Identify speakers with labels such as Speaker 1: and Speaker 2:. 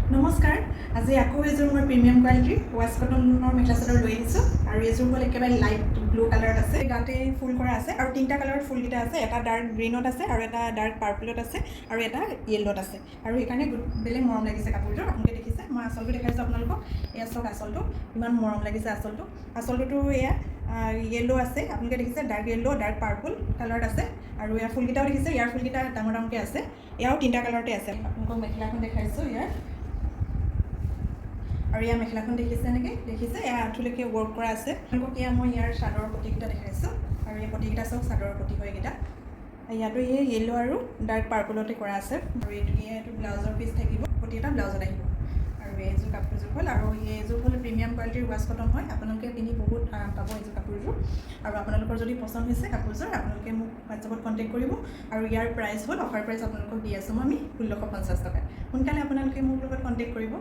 Speaker 1: নমস্কাৰ আজি আকৌ এযোৰ মই প্ৰিমিয়াম কোৱালিটিৰ ৱাছ কটনৰ মেখেলা চাদৰ লৈ আহিছোঁ আৰু এইযোৰ হ'ল একেবাৰে লাইট ব্লু কালাৰত আছে গাতে ফুল কৰা আছে আৰু তিনিটা কালাৰত ফুলকেইটা আছে এটা ডাৰ্ক গ্ৰীণত আছে আৰু এটা ডাৰ্ক পাৰ্পলত আছে আৰু এটা য়েল্লত আছে আৰু সেইকাৰণে বেলেগ মৰম লাগিছে কাপোৰযোৰ আপোনালোকে দেখিছে মই আঁচলটো দেখাইছোঁ আপোনালোকক এয়া চাওক আঁচলটো ইমান মৰম লাগিছে আঁচলটোতো এয়া য়েল্লো আছে আপোনালোকে দেখিছে ডাৰ্ক য়েল্লো ডাৰ্ক পাৰ্পল কালাৰত আছে আৰু ইয়াৰ ফুলকেইটাও দেখিছে ইয়াৰ ফুলকেইটা ডাঙৰ ডাঙৰকৈ আছে এয়াও তিনিটা কালাৰতে আছে আপোনালোকক মেখেলাখন দেখাইছোঁ ইয়াৰ আৰু ইয়াৰ মেখেলাখন দেখিছে এনেকৈ দেখিছে এয়া আঁঠুলৈকে ৱৰ্ক কৰা আছে আপোনালোকক এয়া মই ইয়াৰ চাদৰৰ পতিকেইটা দেখাইছোঁ আৰু এই পতিকেইটা চাওক চাদৰৰ পতি হয় এইকেইটা ইয়াতো এই য়েল্লো আৰু ডাৰ্ক পাৰ্পলতে কৰা আছে আৰু এইটো ব্লাউজৰ পিচ থাকিব পতি এটা ব্লাউজত আহিব আৰু এইযোৰ কাপোৰযোৰ হ'ল আৰু এইযোৰ হ'ল প্ৰিমিয়াম কোৱালিটিৰ ৱাছ কটন হয় আপোনালোকে পিন্ধি বহুত আৰাম পাব এইযোৰ কাপোৰযোৰ আৰু আপোনালোকৰ যদি পচন্দ হৈছে কাপোৰযোৰ আপোনালোকে মোক হোৱাটছএপত কণ্টেক্ট কৰিব আৰু ইয়াৰ প্ৰাইচ হ'ল অফাৰ প্ৰাইচ আপোনালোকক দি আছোঁ আমি 1650 টকা সোনকালে আপোনালোকে মোৰ লগত কণ্টেক্ট কৰিব